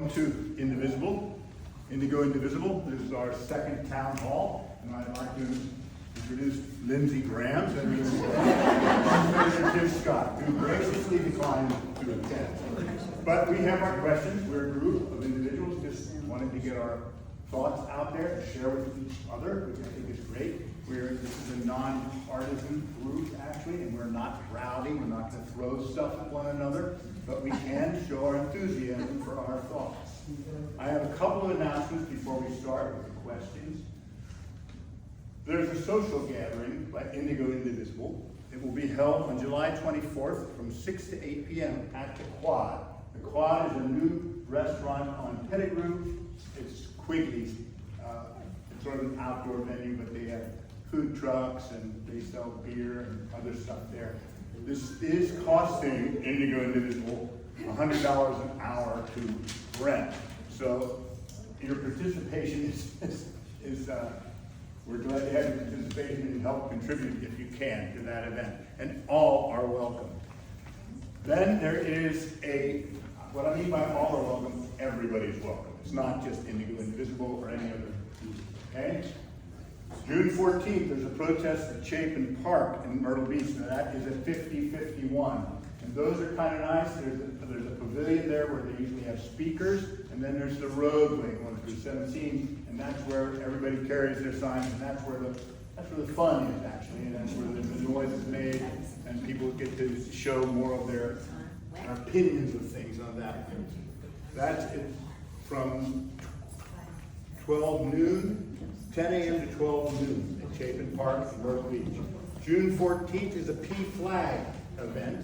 welcome to Indivisible. Indigo Indivisible. This is our second town hall, and I'd like to introduce Lindsey Graham and Tim Scott, who graciously declined to attend. But we have our questions. We're a group of individuals just wanting to get our thoughts out there and share with each other, which I think is great. This is a non-partisan group, actually, and we're not rowdy. We're not going to throw stuff at one another, but we can show our enthusiasm for our thoughts. I have a couple of announcements before we start with the questions. There's a social gathering by Indigo Indivisible. It will be held on July 24th from 6 to 8 p.m. at the Quad. The Quad is a new restaurant on Pettigrew. It's Quigley's. It's sort of an outdoor venue, but they have food trucks and they sell beer and other stuff there. This is costing Indigo Indivisible $100 an hour to rent. So your participation is we're glad to have your participation and help contribute if you can to that event. And all are welcome. Then there is what I mean by all are welcome, everybody's welcome. It's not just Indigo Indivisible or any other group, okay? June 14th, there's a protest at Chapin Park in Myrtle Beach. Now that is at 5051. And those are kind of nice. There's a pavilion there where they usually have speakers. And then there's the roadway going through 17. And that's where everybody carries their signs. And that's where the fun is, actually. And that's where the noise is made. And people get to show more of their opinions of things on that. That's it from 12 noon. 10 a.m. to 12 noon at Chapin Park in Myrtle Beach. June 14th is a P-Flag event,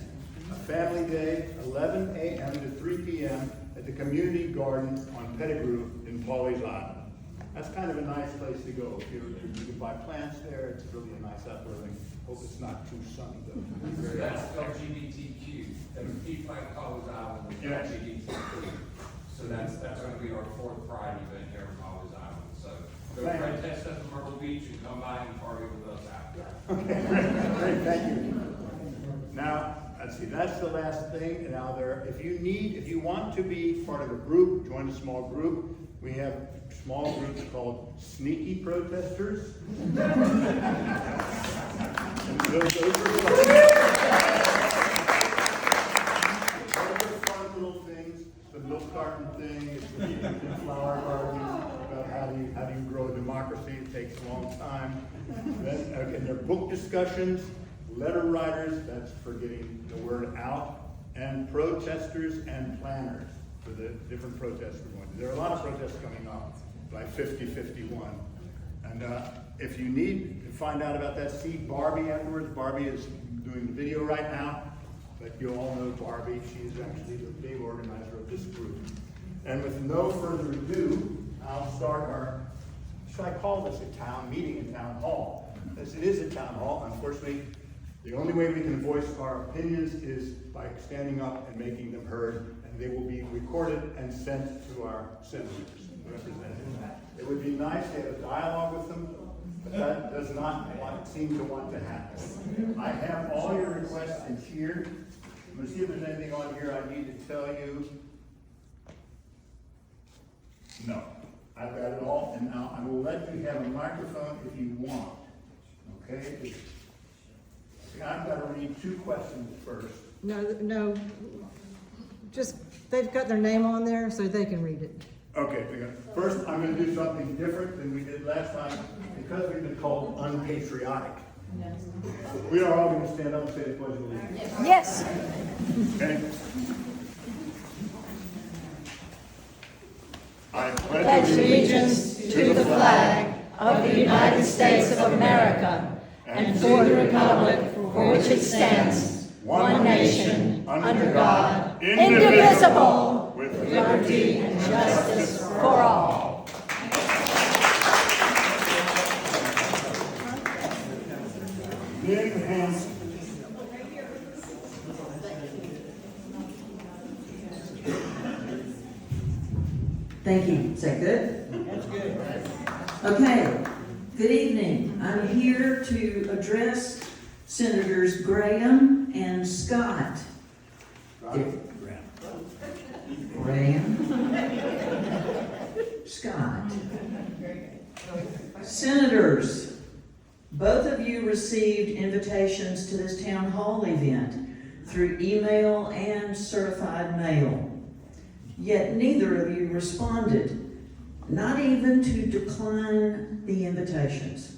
a family day, 11 a.m. to 3 p.m. at the Community Garden on Pettigrew in Pawleys Island. That's kind of a nice place to go. You can buy plants there. It's really a nice outdoor thing. Hope it's not too sunny though. So that's LGBTQ. The P-Flag Pawleys Island is LGBTQ. So that's going to be our fourth Pride event here in Pawleys Island. So go protest at the Myrtle Beach and come by and party with us after. Okay, great, thank you. Now, let's see, that's the last thing. Now if you want to be part of a group, join a small group, we have small groups called sneaky protesters. And those are fun little things. The milk carton thing, the flower garden, about how do you grow a democracy. It takes a long time. Then, there are book discussions, letter writers, that's for getting the word out, and protesters and planners for the different protests we're going to. There are a lot of protests coming up by 5051. And if you need to find out about that, see Barbie afterwards. Barbie is doing the video right now. But you all know Barbie. She is actually the big organizer of this group. And with no further ado, I'll start should I call this a town meeting, a town hall? Yes, it is a town hall. Unfortunately, the only way we can voice our opinions is by standing up and making them heard. And they will be recorded and sent to our senators and representatives. It would be nice to have a dialogue with them, but that does not seem to want to happen. I have all your requests in here. I'm going to see if there's anything on here I need to tell you. No, I've got it all, and now I will let you have a microphone if you want. Okay? I've got to read two questions first. No, just, they've got their name on there so they can read it. Okay, first I'm going to do something different than we did last time because we've been called unpatriotic. We are all going to stand up and say the Pledge of Allegiance. Yes. Okay? I Pledge allegiance to the flag of the United States of America and to the republic for which it stands, one nation, under God, indivisible, with liberty and justice for all. Big hands. Thank you. Is that good? That's good. Okay. Good evening. I'm here to address Senators Graham and Scott. Graham. Senators, both of you received invitations to this town hall event through email and certified mail. Yet neither of you responded, not even to decline the invitations.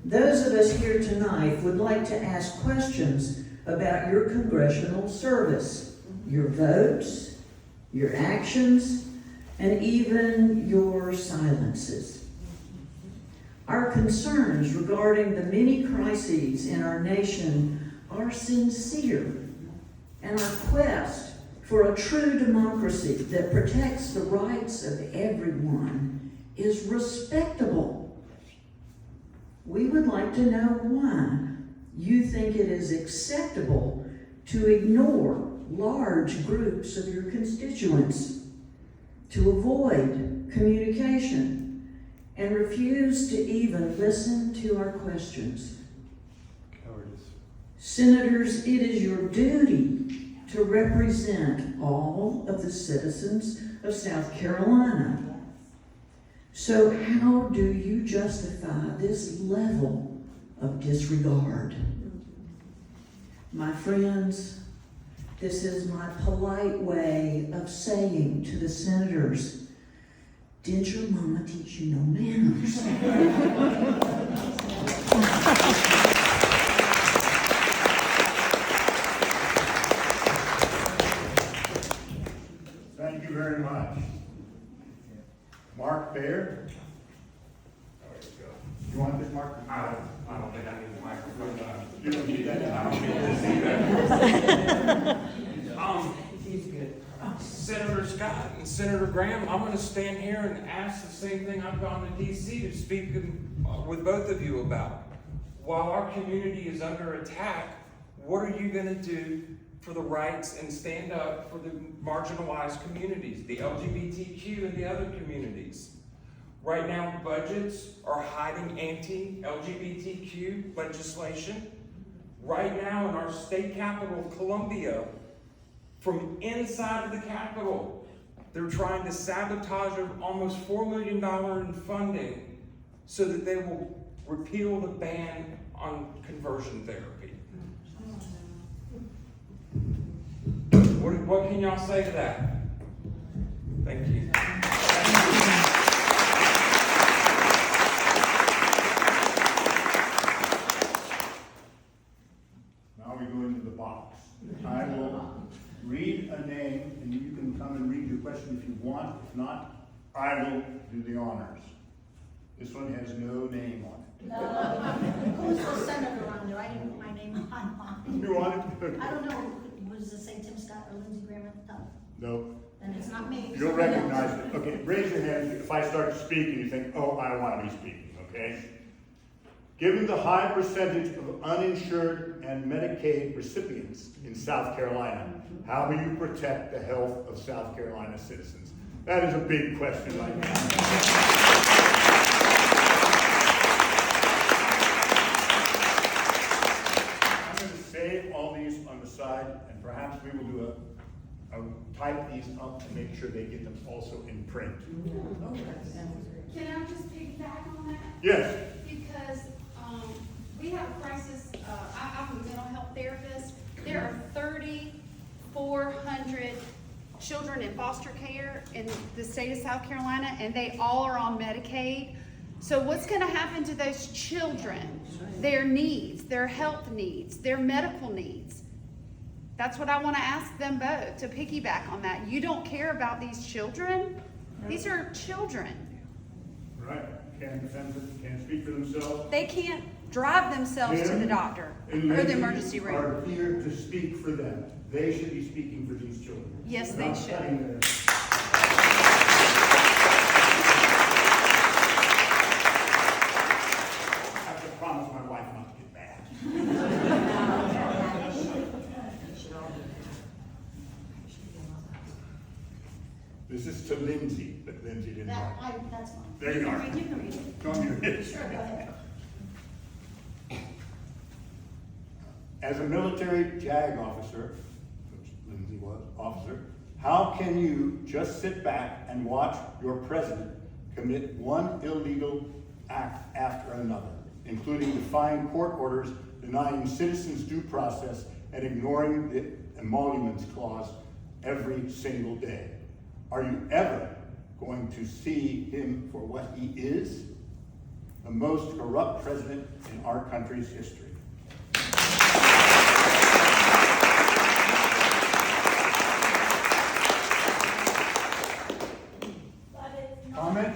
Those of us here tonight would like to ask questions about your congressional service, your votes, your actions, and even your silences. Our concerns regarding the many crises in our nation are sincere, and our quest for a true democracy that protects the rights of everyone is respectable. We would like to know why you think it is acceptable to ignore large groups of your constituents, to avoid communication, and refuse to even listen to our questions. Cowardice. Senators, it is your duty to represent all of the citizens of South Carolina. So how do you justify this level of disregard? My friends, this is my polite way of saying to the senators, did your mama teach you no manners? Thank you very much. Mark Baird. You want this, Mark? I don't think I need the microphone. You don't need that. I don't need to see that. Senator Scott and Senator Graham, I'm gonna stand here and ask the same thing I've gone to DC to speak with both of you about. While our community is under attack, what are you gonna do for the rights and stand up for the marginalized communities, the LGBTQ and the other communities? Right now, budgets are hiding anti-LGBTQ legislation. Right now in our state capital, Columbia, from inside of the Capitol, they're trying to sabotage almost $4 million in funding so that they will repeal the ban on conversion therapy. What can y'all say to that? Thank you. Now we go into the box. I will read a name, and you can come and read your question if you want. If not, I will do the honors. This one has no name on it. Who's the senator on there? I didn't put my name on. You want it? I don't know, was it say Tim Scott or Lindsey Graham at the top? No. Then it's not me. You'll recognize it. Okay, raise your hand if I start to speak and you think, oh, I want to be speaking, okay? Given the high percentage of uninsured and Medicaid recipients in South Carolina, how will you protect the health of South Carolina citizens? That is a big question right now. I'm going to save all these on the side, and perhaps we will do type these up and make sure they get them also in print. Can I just piggyback on that? Yes. Because we have a crisis, I'm a mental health therapist. There are 3,400 children in foster care in the state of South Carolina, and they all are on Medicaid. So what's gonna happen to those children? Their needs, their health needs, their medical needs. That's what I wanna ask them both, to piggyback on that. You don't care about these children? These are children. Right, can't defend them, can't speak for themselves. They can't drive themselves to the doctor And or the ladies emergency room. are here to speak for them. They should be speaking for these children. Yes, they Not should. cutting their- I have to promise my wife not to get mad. This is to Lindsay, but Lindsay didn't write. That's fine. There you are. You can read it. Don't you hit. Sure, go ahead. As a military JAG officer, which Lindsay was, officer, how can you just sit back and watch your president commit one illegal act after another, including defying court orders, denying citizens due process, and ignoring the emoluments clause every single day. Are you ever going to see him for what he is? The most corrupt president in our country's history. But it's not, Comment?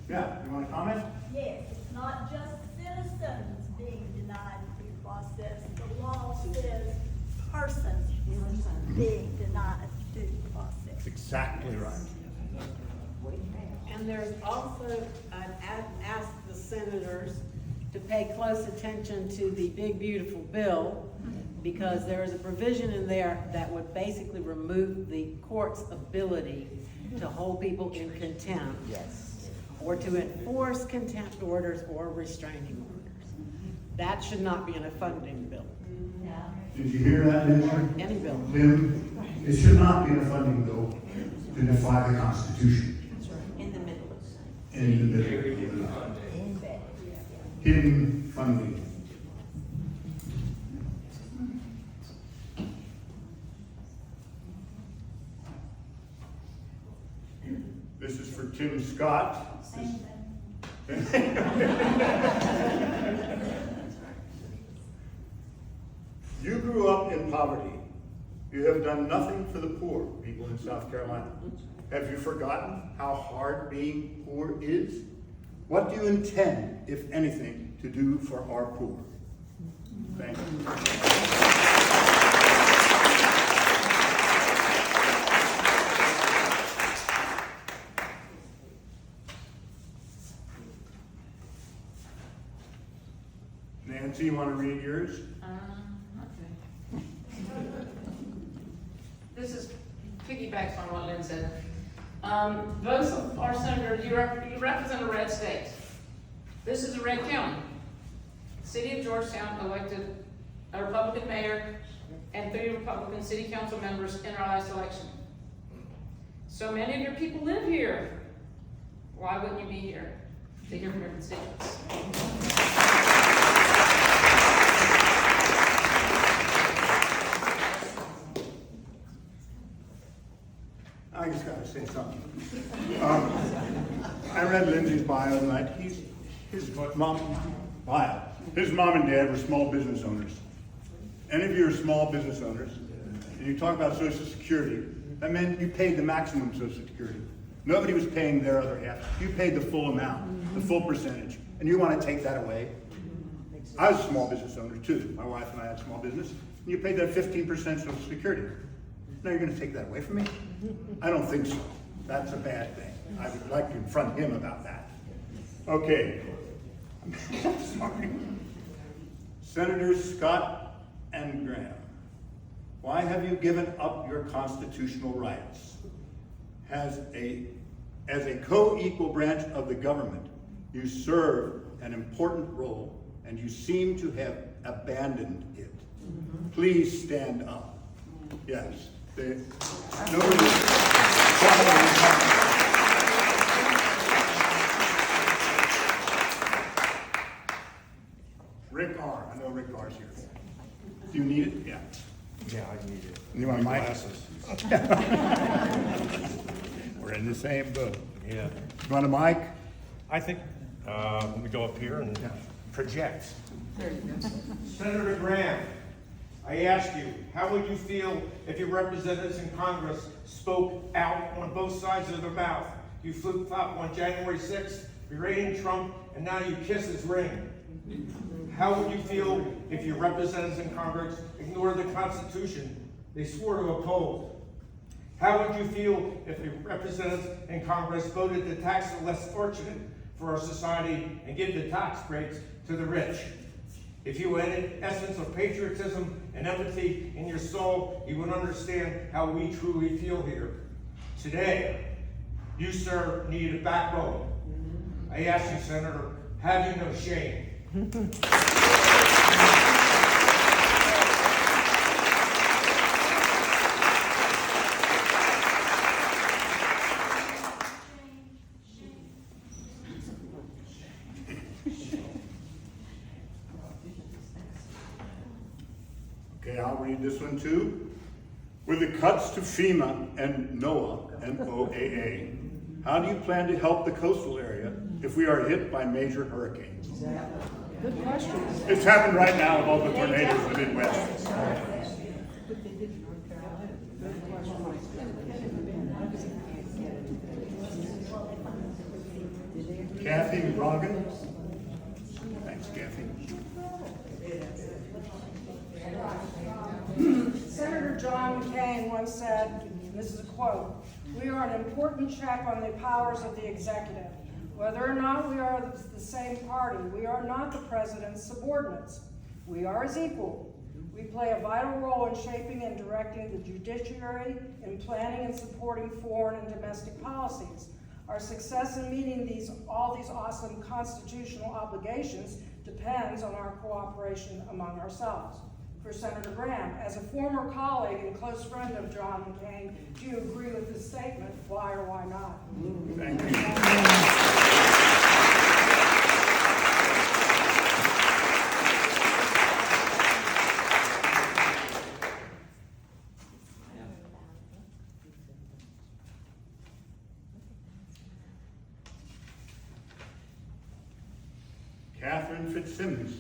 Yeah, you want to comment? yes, it's not just citizens being denied due process. The law says persons being denied due process. Exactly right. And there's also, I'd ask the senators to pay close attention to the big beautiful bill, because there is a provision in there that would basically remove the court's ability to hold people in contempt. Yes. Or to enforce contempt orders or restraining orders. That should not be in a funding bill, Did you hear that, Minister? any bill. Lim, it should not be in a funding bill to defy the Constitution. In the middle. In the middle. Hidden funding. This is for Tim Scott. You grew up in poverty. You have done nothing for the poor people in South Carolina. Have you forgotten how hard being poor is? What do you intend, if anything, to do for our poor? Thank you. Nancy, you want to read yours? Okay. This is piggybacks on what Lynn said. Votes of our senator, you represent a red state. This is a red county. City of Georgetown elected a Republican mayor and 3 Republican city council members in our last election. So many of your people live here. Why wouldn't you be here to hear from your constituents? I just gotta say something. I read Lindsay's bio tonight. His mom and dad were small business owners. Any of you are small business owners, and you talk about Social Security, that meant you paid the maximum Social Security. Nobody was paying their other half. You paid the full amount, the full percentage, and you want to take that away? I was a small business owner too. My wife and I had a small business, and you paid that 15% Social Security. Now you're going to take that away from me? I don't think so. That's a bad thing. I would like to confront him about that. Okay. Sorry. Senators Scott and Graham, why have you given up your constitutional rights? As a co-equal branch of the government, you serve an important role, and you seem to have abandoned it. Please stand up. Yes. Rick R. I know Rick R's here. Do you need it? Yeah. Yeah, I need it. You want my glasses? We're in the same boat. Yeah. You want a mic? I think, let me go up here and project. Senator Graham, I ask you, how would you feel if your representatives in Congress spoke out on both sides of their mouth? You flip-flop on January 6th, berating Trump, and now you kiss his ring. How would you feel if your representatives in Congress ignored the Constitution they swore to uphold? How would you feel if your representatives in Congress voted to tax the less fortunate for our society and give the tax breaks to the rich? If you had an essence of patriotism and empathy in your soul, you would understand how we truly feel here. Today, you, sir, need a backbone. I ask you, Senator, have you no shame? read this one too. With the cuts to FEMA and NOAA, N-O-A-A, how do you plan to help the coastal area if we are hit by major hurricanes? Good question. It's happened right now with all the tornadoes in the Midwest. Kathy Rogan. Thanks, Kathy. Senator John McCain once said, and this is a quote, "We are an important check on the powers of the executive. Whether or not we are the same party, we are not the president's subordinates. We are his equal. We play a vital role in shaping and directing the judiciary in planning and supporting foreign and domestic policies. Our success in meeting all these awesome constitutional obligations depends on our cooperation among ourselves." For Senator Graham, as a former colleague and close friend of John McCain, do you agree with this statement? Why or why not? Thank you. Catherine Fitzsimmons.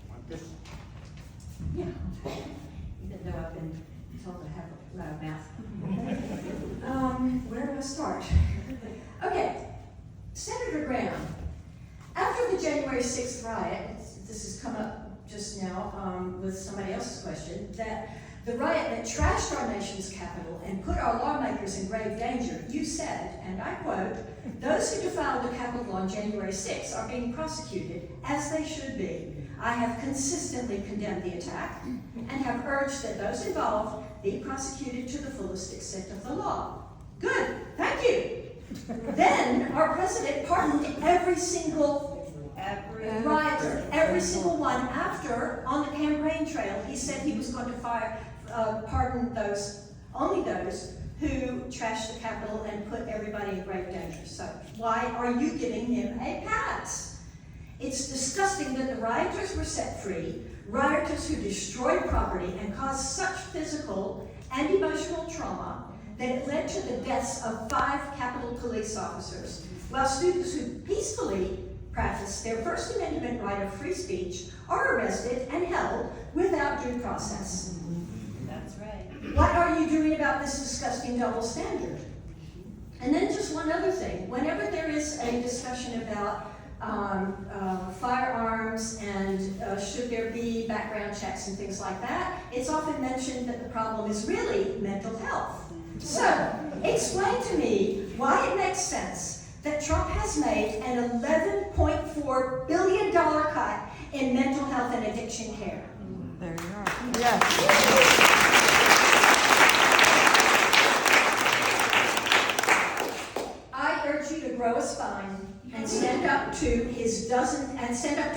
Want this? Yeah, even though I've been told to have a loud mouth. Where do I start? Okay, Senator Graham, after the January 6th riot, this has come up just now with somebody else's question, that the riot that trashed our nation's capital and put our lawmakers in grave danger, you said, and I quote, "Those who defiled the Capitol on January 6th are being prosecuted, as they should be. I have consistently condemned the attack and have urged that those involved be prosecuted to the fullest extent of the law." Good, thank you. Then our president pardoned every single rioter, every single one after, on the campaign trail, he said he was going to pardon only those who trashed the Capitol and put everybody in grave danger. So why are you giving him a pass? It's disgusting that the rioters were set free, rioters who destroyed property and caused such physical and emotional trauma that it led to the deaths of 5 Capitol police officers, while students who peacefully practice their First Amendment right of free speech are arrested and held without due process. That's right. What are you doing about this disgusting double standard? And then just one other thing. Whenever there is a discussion about firearms and should there be background checks and things like that, it's often mentioned that the problem is really mental health. So, explain to me why it makes sense that Trump has made an $11.4 billion cut in mental health and addiction care. There you are. Yes. I urge you to grow a spine and stand up to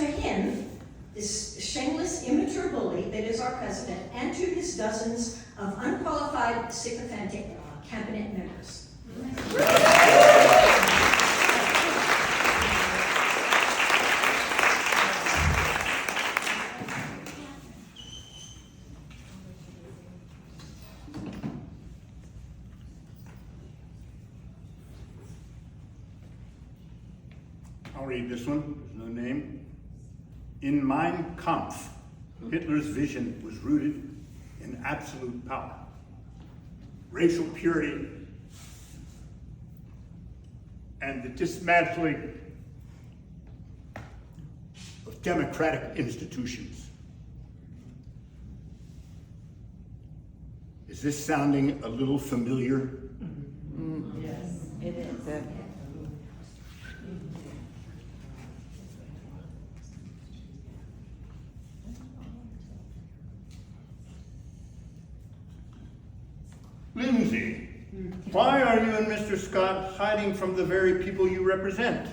him, this shameless, immature bully that is our president, and to his dozens of unqualified, sycophantic cabinet members. I'll read this one, there's no name. In Mein Kampf, Hitler's vision was rooted in absolute power, racial purity, and the dismantling of democratic institutions. Is this sounding a little familiar? Yes, it is. Lindsay, why are you and Mr. Scott hiding from the very people you represent?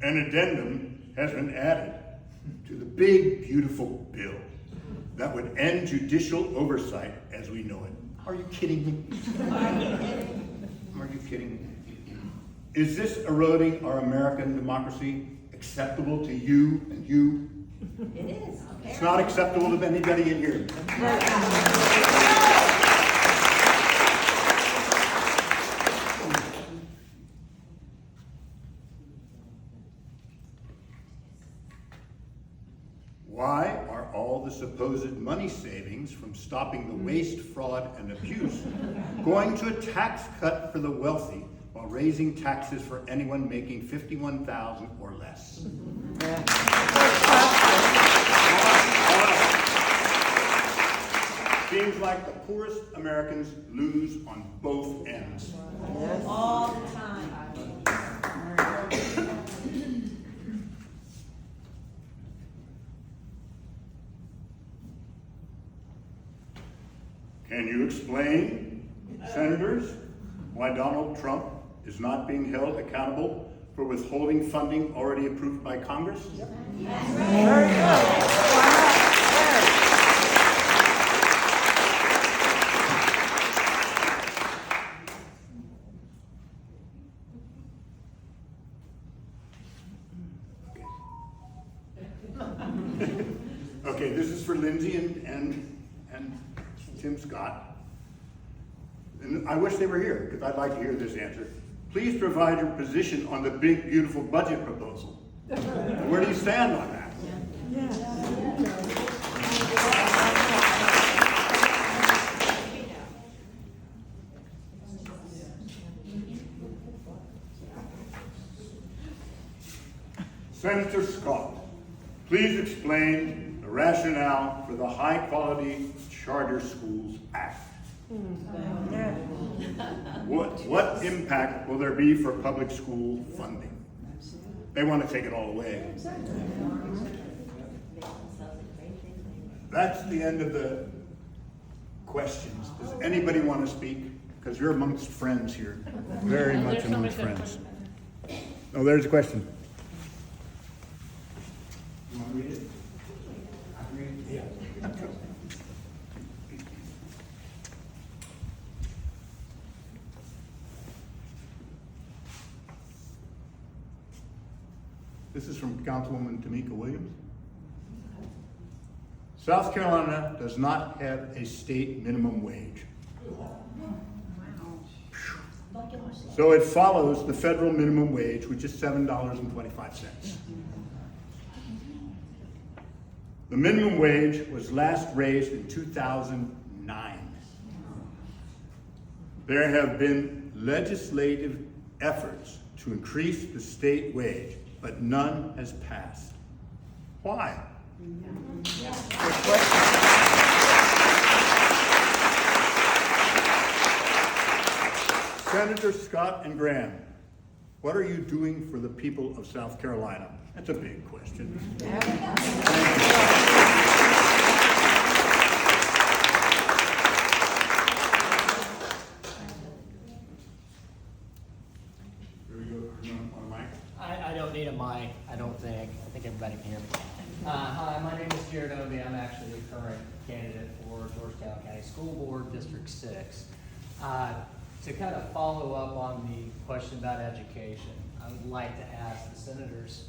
An addendum has been added to the big, beautiful bill. that would end judicial oversight as we know it. Are you kidding me? Are you kidding me? Is this eroding our American democracy acceptable to you and you? It is. It's not acceptable to anybody in here. Why are all the supposed money savings from stopping the waste, fraud, and abuse going to a tax cut for the wealthy while raising taxes for anyone making $51,000 or less? Seems like the poorest Americans lose on both ends. All the time. Can you explain, senators, why Donald Trump is not being held accountable for withholding funding already approved by Congress? Very good. Okay, this is for Lindsay and Tim Scott. And I wish they were here, because I'd like to hear this answer. Please provide your position on the big, beautiful budget proposal. Where do you stand on that? Senator Scott, please explain the rationale for the High Quality Charter Schools Act. What impact will there be for public school funding? They want to take it all away. That's the end of the questions. Does anybody want to speak? Because you're amongst friends here. Very much amongst friends. Oh, there's a question. You want to read it? I can read it? Yeah. This is from Councilwoman Tamika Williams. South Carolina does not have a state minimum wage. So it follows the federal minimum wage, which is $7.25. The minimum wage was last raised in 2009. There have been legislative efforts to increase the state wage, but none has passed. Why? Good question. Senator Scott and Graham, what are you doing for the people of South Carolina? That's a big question. I don't need a mic, I don't think. I think everybody can hear me. Hi, my name is Jared Obi. I'm actually the current candidate for Georgetown County School Board, District 6. To kind of follow up on the question about education, I would like to ask the senators,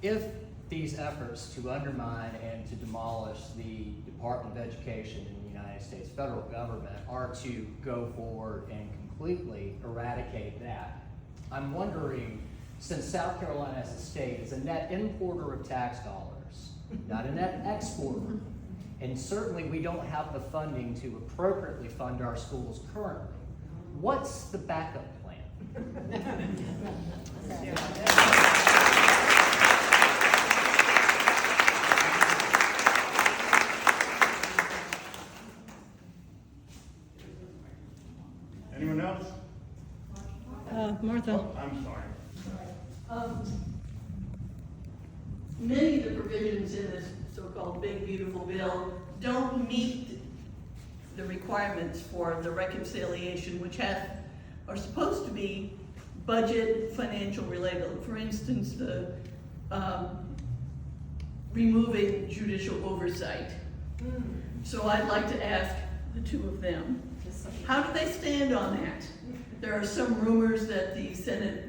if these efforts to undermine and to demolish the Department of Education in the United States federal government are to go forward and completely eradicate that, I'm wondering, since South Carolina as a state is a net importer of tax dollars, not a net exporter, and certainly we don't have the funding to appropriately fund our schools currently, what's the backup plan? Anyone else? Martha. Oh, I'm sorry. Many of the provisions in this so-called big beautiful bill don't meet the requirements for the reconciliation, which are supposed to be budget, financial related. For instance, the removing judicial oversight. So I'd like to ask the two of them, how do they stand on that? There are some rumors that the Senate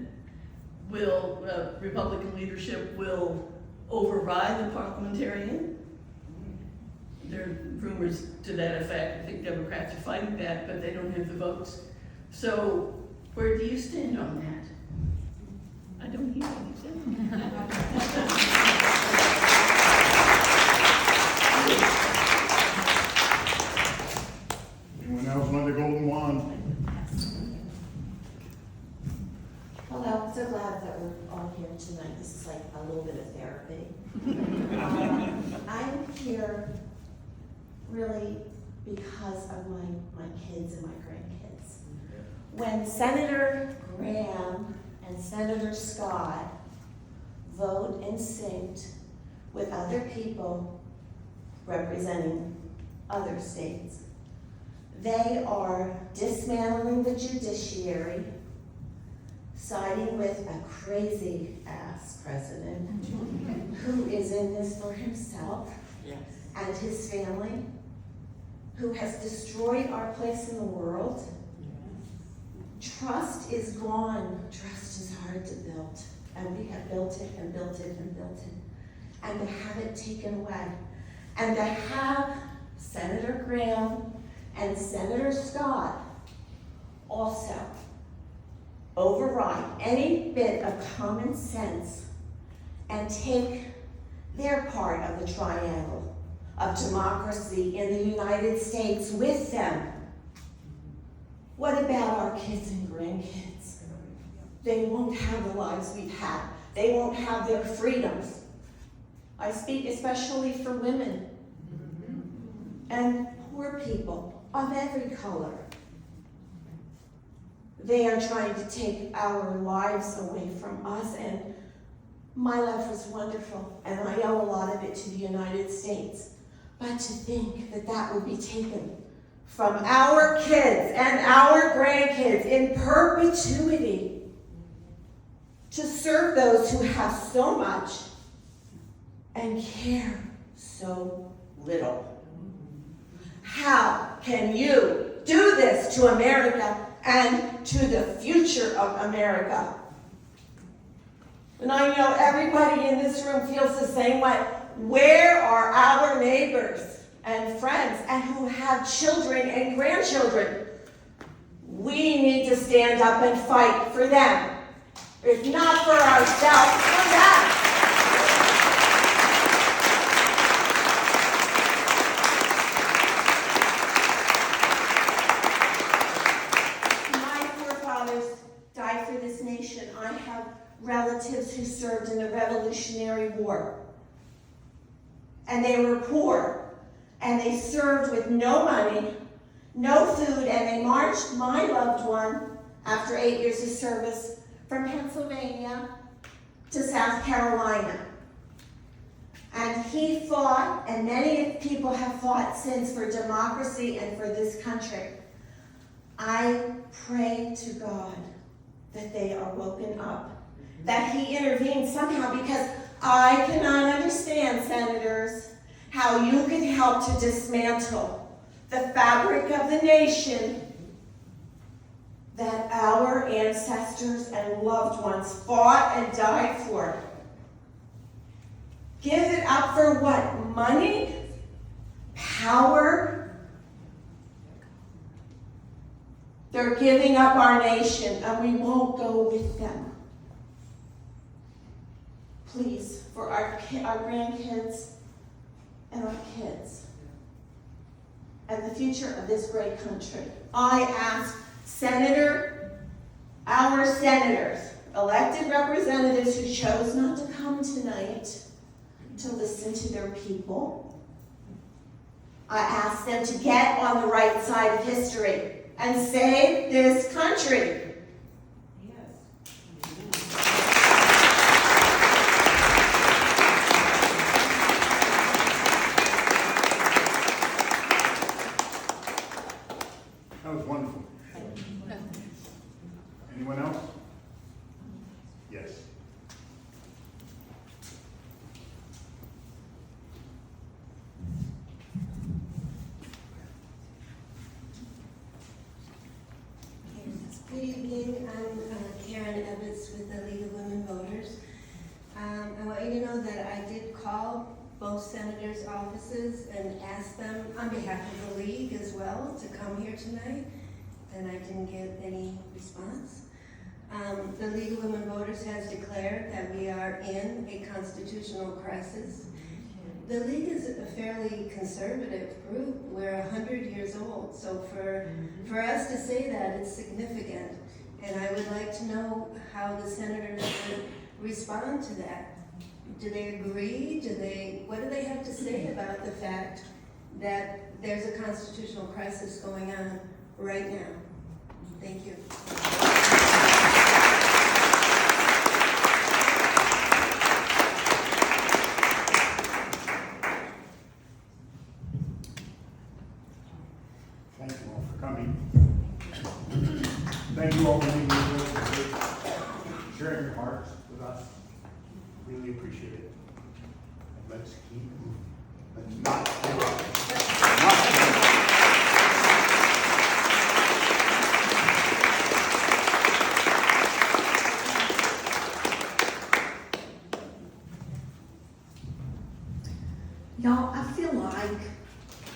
will, Republican leadership will override the parliamentarian. There are rumors to that effect. I think Democrats are fighting that, but they don't have the votes. So where do you stand on that? I don't hear anything. Anyone else want the golden wand? Hello, I'm so glad that we're all here tonight. This is like a little bit of therapy. I'm here really because of my kids and my grandkids. When Senator Graham and Senator Scott vote in sync with other people representing other states, they are dismantling the judiciary, siding with a crazy ass president who is in this for himself and his family, who has destroyed our place in the world. Trust is gone. Trust is hard to build. And we have built it and built it and built it. And to have it taken away. And to have Senator Graham and Senator Scott also override any bit of common sense and take their part of the triangle of democracy in the United States with them. What about our kids and grandkids? They won't have the lives we've had. They won't have their freedoms. I speak especially for women and poor people of every color. They are trying to take our lives away from us, and my life was wonderful, and I owe a lot of it to the United States. But to think that that would be taken from our kids and our grandkids in perpetuity to serve those who have so much and care so little. How can you do this to America and to the future of America? And I know everybody in this room feels the same way. Where are our neighbors and friends and who have children and grandchildren? We need to stand up and fight for them. If not for ourselves, for them. My forefathers died for this nation. I have relatives who served in the Revolutionary War. And they were poor, and they served with no money, no food, and they marched my loved one, after 8 years of service, from Pennsylvania to South Carolina. And he fought, and many people have fought since, for democracy and for this country. I pray to God that they are woken up, that he intervened somehow, because I cannot understand, senators, how you could help to dismantle the fabric of the nation that our ancestors and loved ones fought and died for. Give it up for what? Money? Power? They're giving up our nation, and we won't go with them. Please, for our grandkids and our kids, and the future of this great country, I ask our senators, elected representatives who chose not to come tonight to listen to their people, I ask them to get on the right side of history and save this country. That was wonderful. Anyone else? Yes. senators' offices and asked them, on behalf of the league as well, to come here tonight, and I didn't get any response. The League of Women Voters has declared that we are in a constitutional crisis. The League is a fairly conservative group. We're 100 years old, so for us to say that, it's significant. And I would like to know how the senators would respond to that. Do they agree? What do they have to say about the fact that there's a constitutional crisis going on right now? Thank you. Thank you all for coming. Thank you all for being here, for sharing your hearts with us. Really appreciate it. And let's keep moving. Let's not give up. Not give up. Y'all, I feel like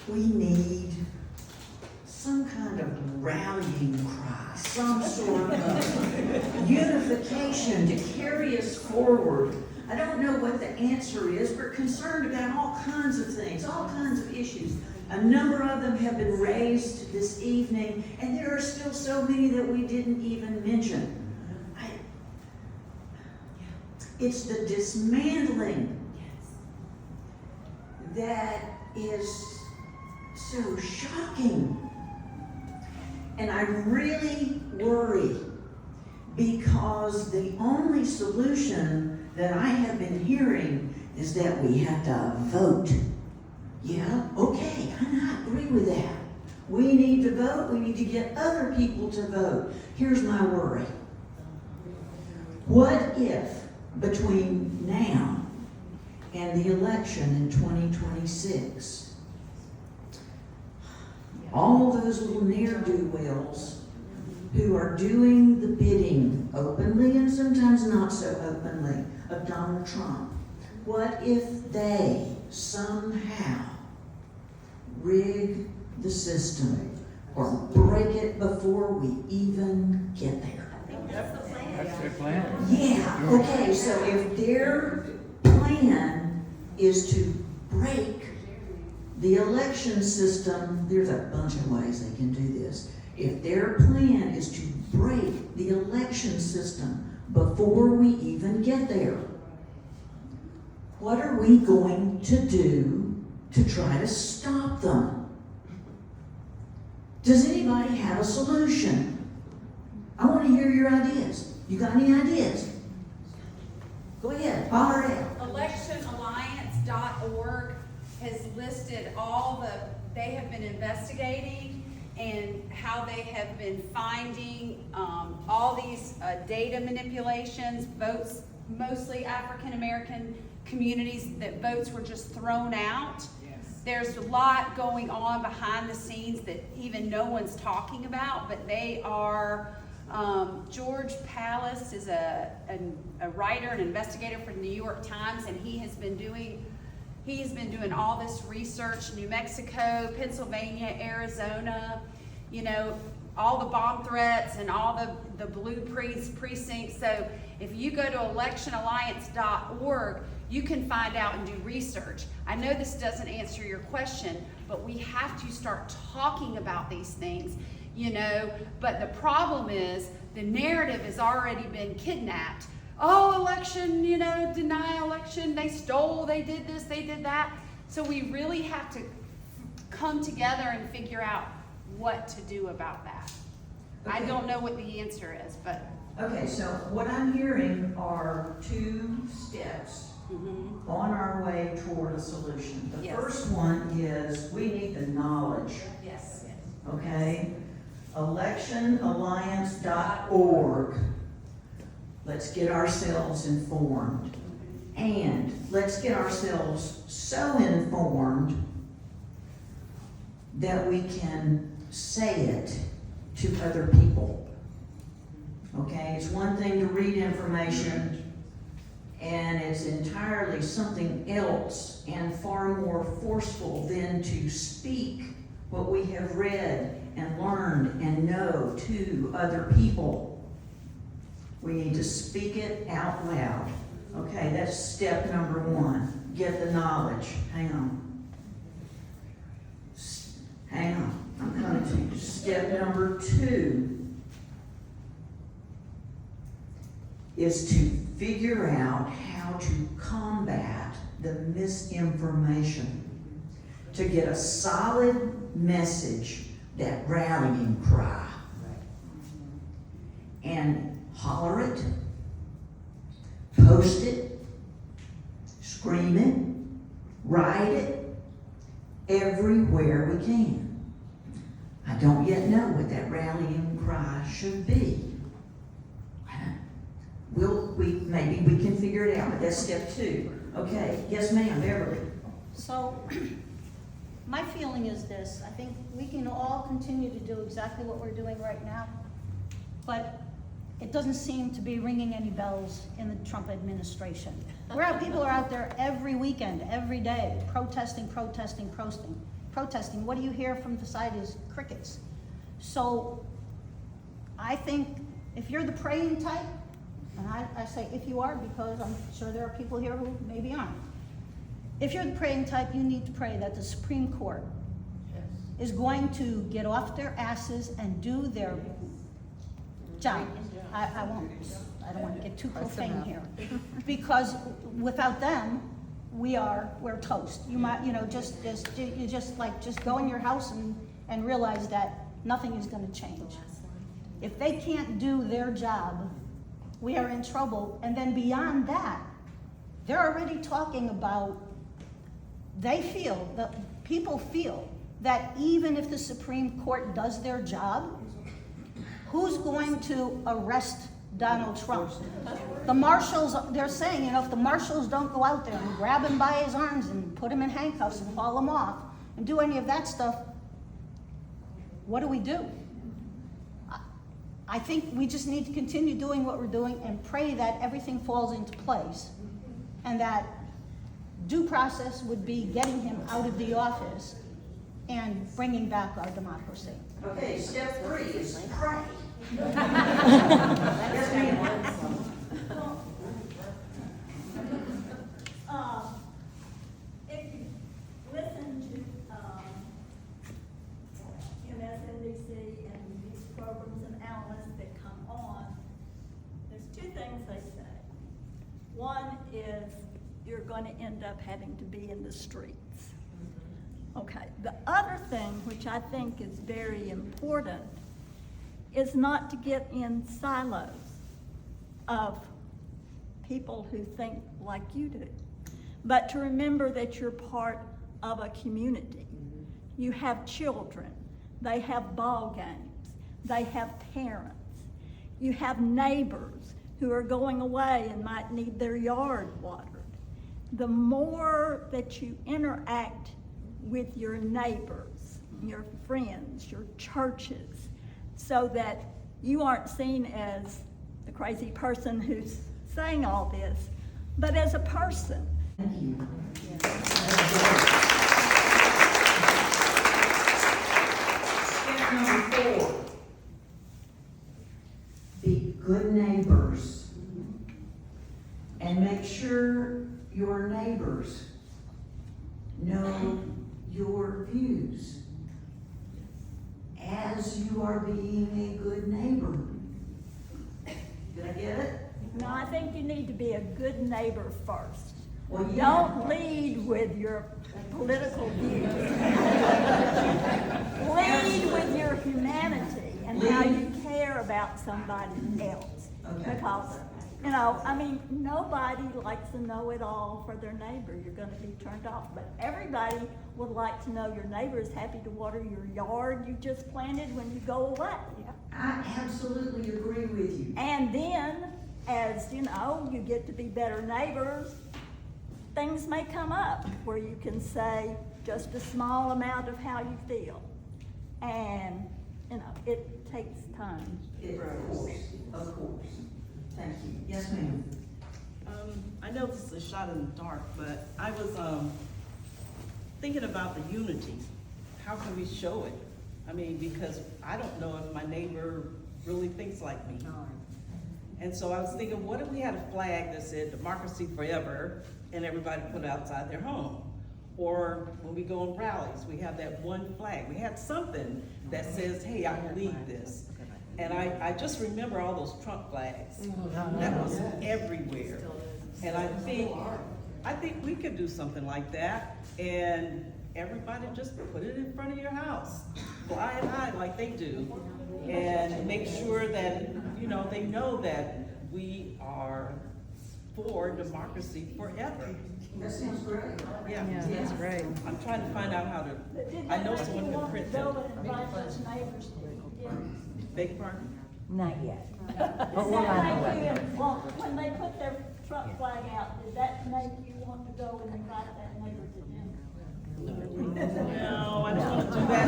we need some kind of rallying cry, some sort of unification to carry us forward. I don't know what the answer is. We're concerned about all kinds of things, all kinds of issues. A number of them have been raised this evening, and there are still so many that we didn't even mention. It's the dismantling that is so shocking. And I really worry because the only solution that I have been hearing is that we have to vote. Yeah, okay, I agree with that. We need to vote, we need to get other people to vote. Here's my worry. What if between now and the election in 2026, all those little ne'er-do-wells who are doing the bidding openly and sometimes not so openly of Donald Trump, what if they somehow rig the system or break it before we even get there? That's their plan. Yeah, okay, so if their plan is to break the election system, there's a bunch of ways they can do this. If their plan is to break the election system before we even get there, what are we going to do to try to stop them? Does anybody have a solution? I want to hear your ideas. You got any ideas? Go ahead, holler it out. ElectionAlliance.org has listed all they have been investigating and how they have been finding all these data manipulations, votes, mostly African American communities, that votes were just thrown out. Yes. There's a lot going on behind the scenes that even no one's talking about, but they are, George Pallas is a writer, an investigator for the New York Times, and he has been doing all this research, New Mexico, Pennsylvania, Arizona, you know, all the bomb threats and all the blue precincts. So if you go to electionalliance.org, you can find out and do research. I know this doesn't answer your question, but we have to start talking about these things, you know. But the problem is the narrative has already been kidnapped. Oh, election, you know, deny election, they stole, they did this, they did that. So we really have to come together and figure out what to do about that. Okay. I don't know what the answer is, but. Okay, so what I'm hearing are 2 steps on our way toward a solution. The first one is we need the knowledge. Yes. Okay? ElectionAlliance.org. Let's get ourselves informed. And let's get ourselves so informed that we can say it to other people. Okay? It's one thing to read information And it's entirely something else and far more forceful than to speak what we have read and learned and know to other people. We need to speak it out loud. Okay, that's step number one. Get the knowledge. Hang on. Hang on. I'm coming to you. Step number two is to figure out how to combat the misinformation, to get a solid message, that rallying cry, and holler it, post it, scream it, write it, everywhere we can. I don't yet know what that rallying cry should be. Maybe we can figure it out, but that's step two. Okay, yes ma'am, Beverly. So, my feeling is this: I think we can all continue to do exactly what we're doing right now, but it doesn't seem to be ringing any bells in the Trump administration. People are out there every weekend, every day, protesting. What do you hear from the side is crickets. So, I think if you're the praying type, and I say if you are, because I'm sure there are people here who maybe aren't. If you're the praying type, you need to pray that the Supreme Court is going to get off their asses and do their job. I don't want to get too profane here, because without them, we're toast. You might, just go in your house and realize that nothing is going to change. If they can't do their job, we are in trouble. And then beyond that, they're already talking about, people feel that even if the Supreme Court does their job, who's going to arrest Donald Trump? The marshals, they're saying, if the marshals don't go out there and grab him by his arms and put him in handcuffs and haul him off and do any of that stuff, what do? I think we just need to continue doing what we're doing and pray that everything falls into place, and that due process would be getting him out of the office and bringing back our democracy. Okay, step three is pray. Yes, if you listen to MSNBC and these programs and analysts that come on, there's two things they say. One is you're going to end up having to be in the streets. Okay, the other thing, which I think is very important, is not to get in silos of people who think like you do, but to remember that you're part of a community. You have children, they have ball games, they have parents, you have neighbors who are going away and might need their yard watered. The more that you interact with your neighbors, your friends, your churches, so that you aren't seen as the crazy person who's saying all this, but as a person. Thank you. Step number 4, be good neighbors, and make sure your neighbors know your views as you are being a good neighbor. Did I get it? No, I think you need to be a good neighbor first. Well, Don't lead with your political views. Lead with your humanity and how you care about somebody else. Okay. Because, nobody likes to know it all for their neighbor. You're going to be turned off. But everybody would like to know your neighbor is happy to water your yard you just planted when you go away. I absolutely agree with you. And then, as you get to be better neighbors, things may come up where you can say just a small amount of how you feel. And, it takes time. Of course. Thank you. Yes, ma'am. I know this is a shot in the dark, but I was, thinking about the unity. How can we show it? I mean, because I don't know if my neighbor really thinks like me. And so I was thinking, what if we had a flag that said democracy forever and everybody put it outside their home? Or when we go on rallies, we have that one flag. We had something that says, hey, I believe this. And I just remember all those Trump flags. That was everywhere. And I think we could do something like that, and everybody just put it in front of your house. Fly it high like they do. And make sure that, you know, they know that we are for democracy forever. That sounds great. Yeah. That's great. I'm trying to find out how to, I know someone can print that. Invite those neighbors to Beg your pardon? Not yet. When they put their Trump flag out, did that make you want to go and invite that neighbor to dinner? No, I don't want to do that.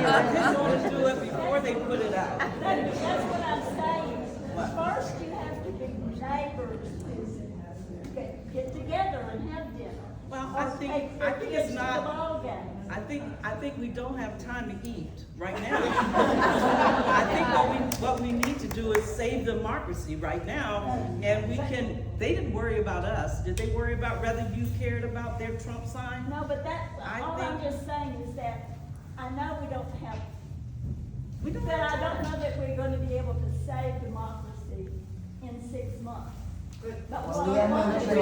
I just want to do it before they put it out. That's what I'm saying. First, you have to be neighbors who get together and have dinner. Well, I think it's not. I think we don't have time to eat right now. I think what we need to do is save democracy right now, and we can. They didn't worry about us. Did they worry about whether you cared about their Trump sign? No, but I'm just saying is that I know we don't have. But I don't know that we're going to be able to save democracy in 6 months. But what I want to do is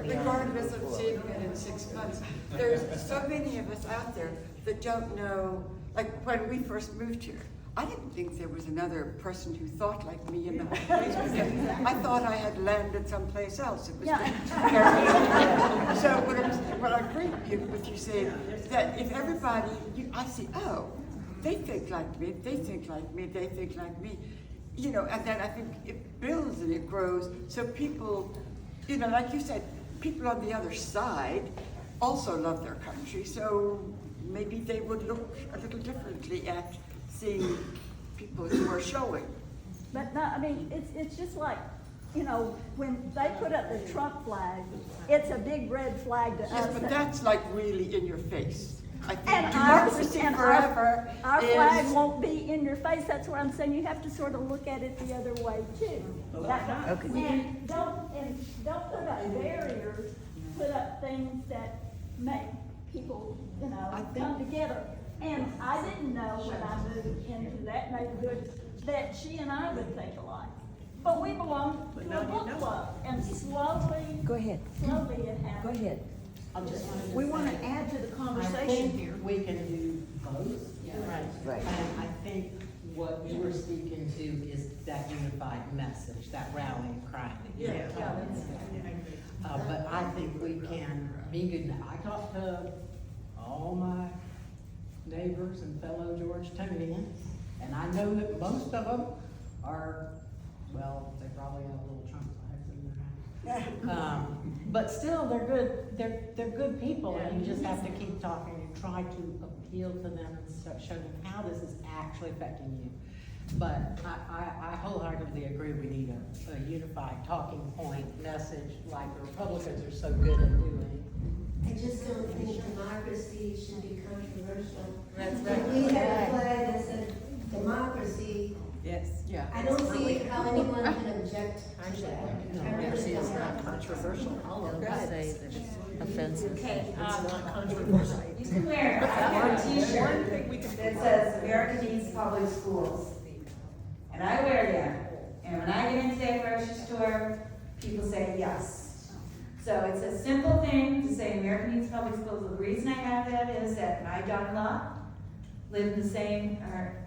Regardless of saving it in 6 months, there's so many of us out there that don't know, like when we first moved here, I didn't think there was another person who thought like me in the whole place. I thought I had landed someplace else. It was so what I agree with you saying, that if everybody, I see, oh, they think like me, they think like me, they think like me. You know, and then I think it builds and it grows. So people, you know, like you said, people on the other side also love their country. So maybe they would look a little differently at seeing people who are showing. But no, I mean, it's just like, you know, when they put up the Trump flag, it's a big red flag to us. Yes, but that's like really in your face. I think And democracy forever our is... flag won't be in your face. That's what I'm saying. You have to sort of look at it the other way too. And don't put up barriers. Put up things that make people, you know, come together. And I didn't know when I moved into that neighborhood that she and I would think alike. But we belong to a book club, and slowly, Go ahead. slowly it happened. Go ahead. We want to add to the conversation here. We can do both. Right. And I think what you were speaking to is that unified message, that rallying cry. But I think we can be good. I talked to all my neighbors and fellow Georgetonians, and I know that most of them are, well, they probably have little Trump flags in their house. But still, they're good. They're good people, and you just have to keep talking and try to appeal to them and show them how this is actually affecting you. But I wholeheartedly agree. We need a unified talking point message, like the Republicans are so good at doing. I just don't think democracy should be controversial. That's If right. we had a flag that said democracy, Yes. Yeah. I don't see how anyone can object to that. Democracy is not controversial. All of us say that it's offensive. Okay, It's not controversial. You can wear a t-shirt that says America Needs Public Schools. And I wear that. And when I get into that grocery store, people say yes. So it's a simple thing to say America Needs Public Schools. The reason I have that is that my daughter-in-law lived in the same, her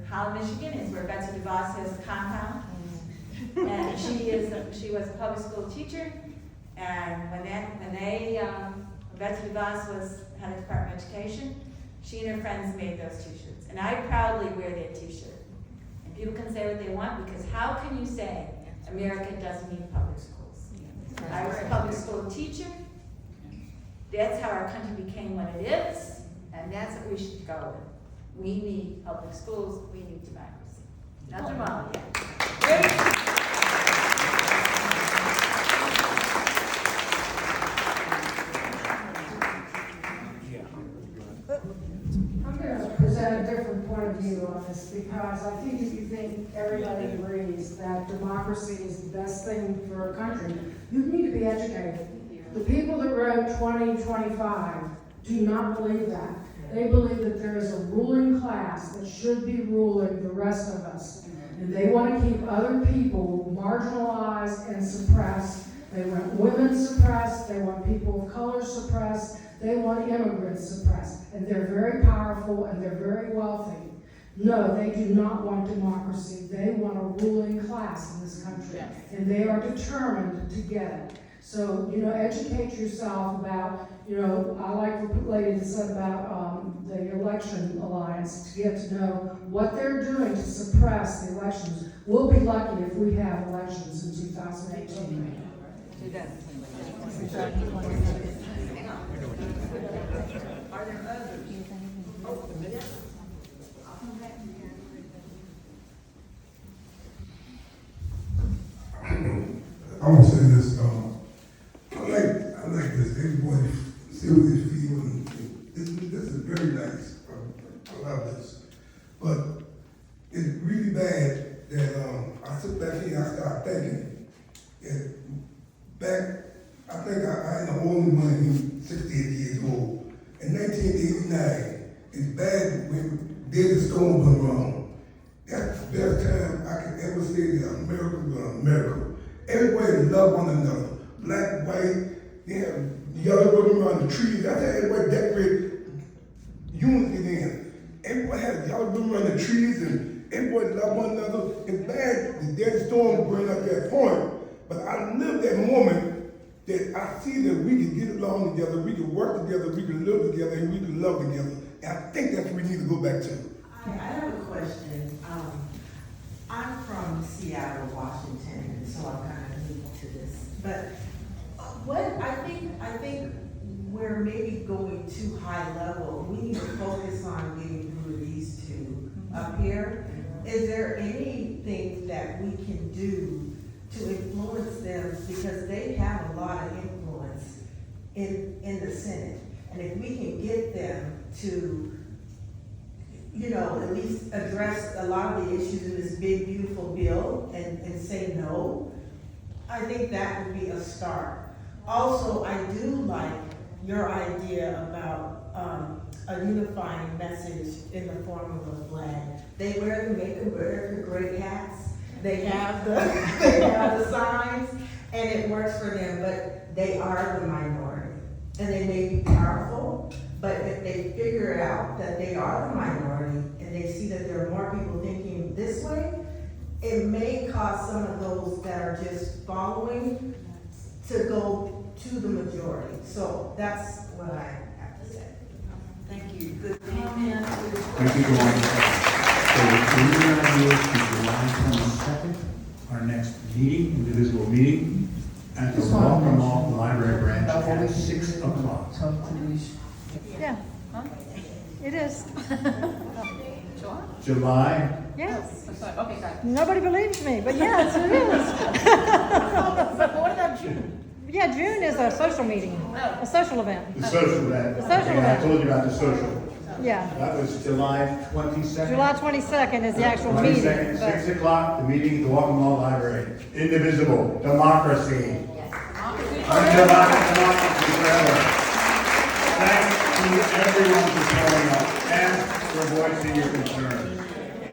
Holland, Michigan is where Betsy DeVos has a compound. And she was a public school teacher. And when Betsy DeVos had a Department of Education, she and her friends made those t-shirts. And I proudly wear that t-shirt. And people can say what they want, because how can you say America doesn't need public schools? I was a public school teacher. That's how our country became what it is, and that's what we should go with. We need public schools, we need democracy. Nothing wrong with that. you think everybody agrees that democracy is the best thing for a country, you need to be educated. The people that wrote 2025 do not believe that. They believe that there is a ruling class that should be ruling the rest of us. And they want to keep other people marginalized and suppressed. They want women suppressed. They want people of color suppressed. They want immigrants suppressed. And they're very powerful and they're very wealthy. No, they do not want democracy. They want a ruling class in this country. And they are determined to get it. So, educate yourself about, I like what the lady said about the Election Alliance, to get to know what they're doing to suppress the elections. We'll be lucky if we have elections in 2018. Are there others? I want to say this. I like this. Everybody see what they feel. This is very nice. I love this. But it's really bad that I sit back here and I start thinking. I think I ain't the only one in 68 years old. In 1989, it's bad when Desert Storm went wrong. That's the best time I can ever say that America was America. Everybody love one another. Black, white, yellow running around the trees. That's how everybody decorated unity then. Everybody had yellow running around the trees and everybody loved one another. It's bad the Desert Storm bring up that point, but I lived that moment that I see that we can get along together, we can work together, we can live together, and we can love together. And I think that's what we need to go back to. I have a question. I'm from Seattle, Washington, and so I'm kind of new to this. But I think we're maybe going too high level. We need to focus on getting through these two up here. Is there anything that we can do to influence them, because they have a lot of influence in the Senate? And if we can get them to at least address a lot of the issues in this big, beautiful bill and say no, I think that would be a start. Also, I do like your idea about a unifying message in the form of a flag. They wear the Make America Great hats. They have the signs, and it works for them, but they are the minority. And they may be powerful, but if they figure out that they are the minority and they see that there are more people thinking this way, it may cause some of those that are just following to go to the majority. So that's what I have to say. Thank you. Good comment. Thank you, Joanne. So we're going to move to July 22nd, our next meeting, indivisible meeting, at the Waltham Mall Library branch at 6 o'clock. Yeah, it is. July? Yes. Okay, got it. Nobody believes me, but yes, it is. But what about June? Yeah, June is a social meeting, a social event. The social event. The social Okay, event. I told you about the social. Yeah. That was July 22nd. July 22nd is the actual meeting. 22nd, but- 6 o'clock, the meeting at the Waltham Mall Library. Indivisible, democracy. Democracy forever. Thanks to everyone for showing up and for voicing your concerns.